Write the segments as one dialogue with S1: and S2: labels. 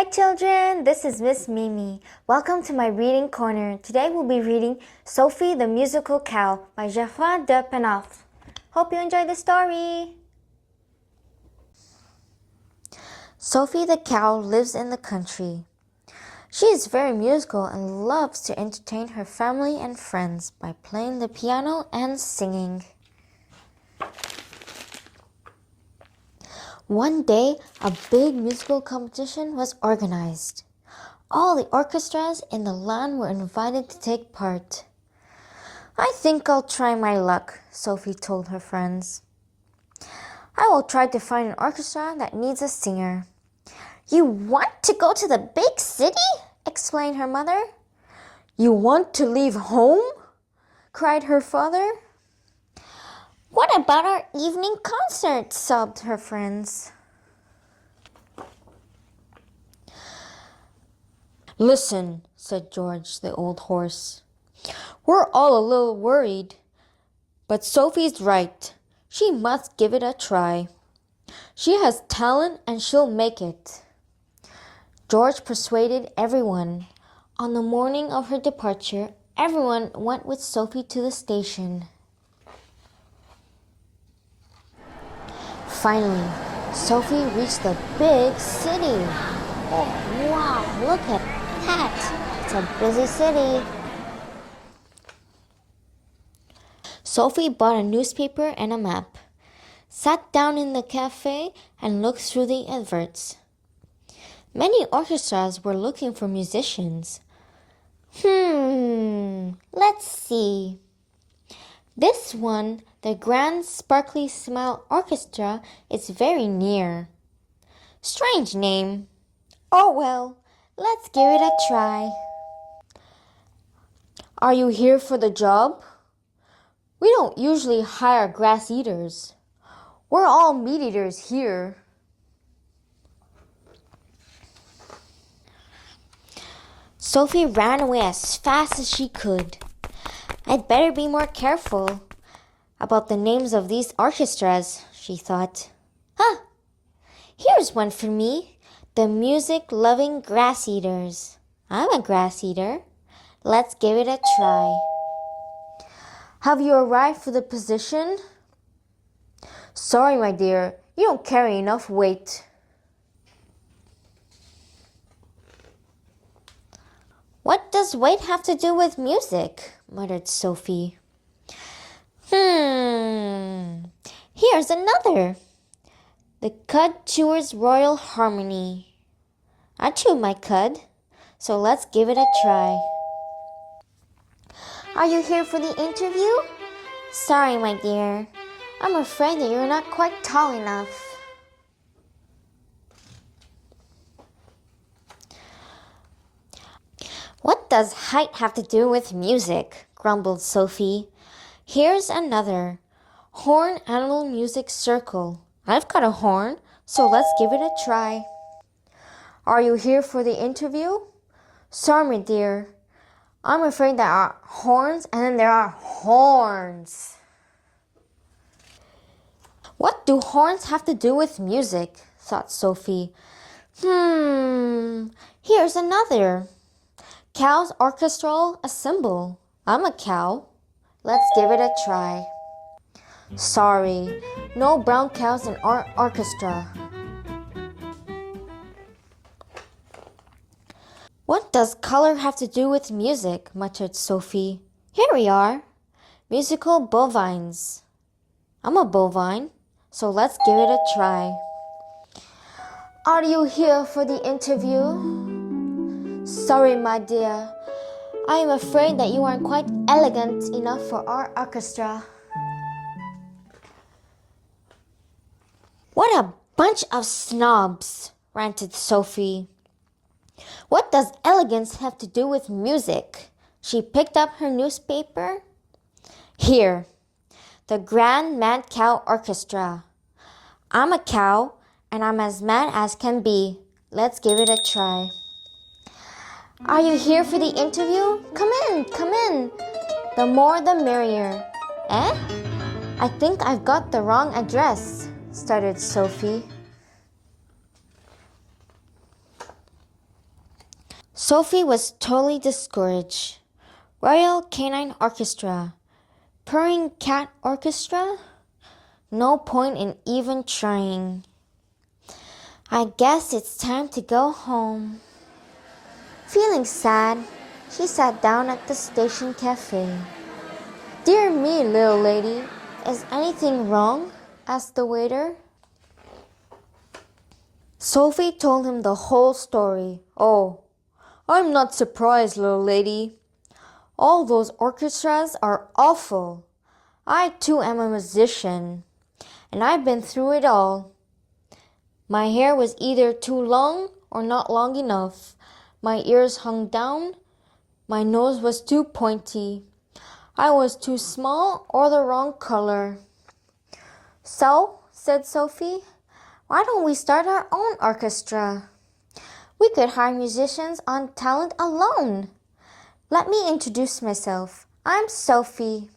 S1: Hi children, this is Miss Mimi. Welcome to my reading corner. Today we'll be reading Sophie the Musical Cow by Geoffroy de Penoff. Hope you enjoy the story. Sophie the cow lives in the country. She is very musical and loves to entertain her family and friends by playing the piano and singing. One day, a big musical competition was organized. All the orchestras in the land were invited to take part. I think I'll try my luck, Sophie told her friends. I will try to find an orchestra that needs a singer. You want to go to the big city? Explained her mother. You want to leave home? Cried her father. What about our evening concert? Sobbed her friends. Listen, said George, the old horse. We're all a little worried. But Sophie's right. She must give it a try. She has talent and she'll make it. George persuaded everyone. On the morning of her departure, everyone went with Sophie to the station. Finally, Sophie reached the big city. Oh, wow, look at that. It's a busy city. Sophie bought a newspaper and a map, sat down in the cafe, and looked through the adverts. Many orchestras were looking for musicians. Let's see. This one, the Grand Sparkly Smile Orchestra, is very near. Strange name. Oh well, let's give it a try. Are you here for the job? We don't usually hire grass eaters. We're all meat eaters here. Sophie ran away as fast as she could. I'd better be more careful about the names of these orchestras, she thought. Here's one for me. The music-loving grass eaters. I'm a grass eater. Let's give it a try. Have you arrived for the position? Sorry, my dear, you don't carry enough weight. What does weight have to do with music? Muttered Sophie. Here's another. The Cud Chewer's Royal Harmony. I chew my cud, so let's give it a try. Are you here for the interview? Sorry, my dear. I'm afraid that you're not quite tall enough. What does height have to do with music? Grumbled Sophie. Here's another. Horn Annual Music Circle. I've got a horn, so let's give it a try. Are you here for the interview? Sorry, my dear. I'm afraid there are horns and then there are horns. What do horns have to do with music? Thought Sophie. Here's another. Cow's orchestral ensemble. I'm a cow. Let's give it a try. Sorry, no brown cows in our orchestra. What does color have to do with music? Muttered Sophie. Here we are. Musical bovines. I'm a bovine, so let's give it a try. Are you here for the interview? Sorry, my dear. I am afraid that you aren't quite elegant enough for our orchestra. What a bunch of snobs, ranted Sophie. What does elegance have to do with music? She picked up her newspaper. Here, the Grand Mad Cow Orchestra. I'm a cow, and I'm as mad as can be. Let's give it a try. Are you here for the interview? Come in. The more the merrier. I think I've got the wrong address, stuttered Sophie. Sophie was totally discouraged. Royal Canine Orchestra. Purring Cat Orchestra? No point in even trying. I guess it's time to go home. Feeling sad, she sat down at the station cafe. Dear me, little lady, is anything wrong? Asked the waiter. Sophie told him the whole story. Oh, I'm not surprised, little lady. All those orchestras are awful. I too am a musician, and I've been through it all. My hair was either too long or not long enough. My ears hung down. My nose was too pointy. I was too small or the wrong color. So, said Sophie, why don't we start our own orchestra? We could hire musicians on talent alone. Let me introduce myself. I'm Sophie.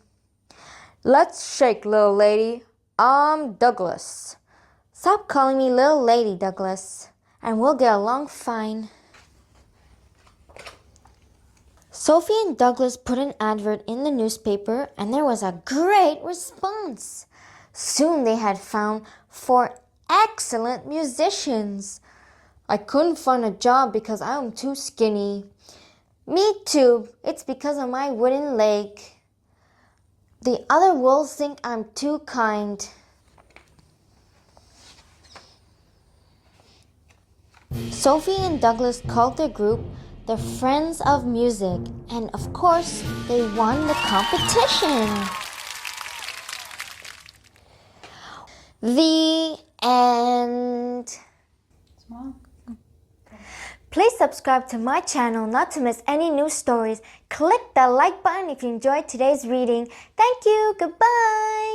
S1: Let's shake, little lady. I'm Douglas. Stop calling me little lady, Douglas, and we'll get along fine. Sophie and Douglas put an advert in the newspaper, and there was a great response. Soon they had found 4 excellent musicians. I couldn't find a job because I'm too skinny. Me too. It's because of my wooden leg. The other wolves think I'm too kind. Sophie and Douglas called their group the Friends of Music, and of course, they won the competition. The end. Please subscribe to my channel not to miss any new stories. Click the like button if you enjoyed today's reading. Thank you. Goodbye.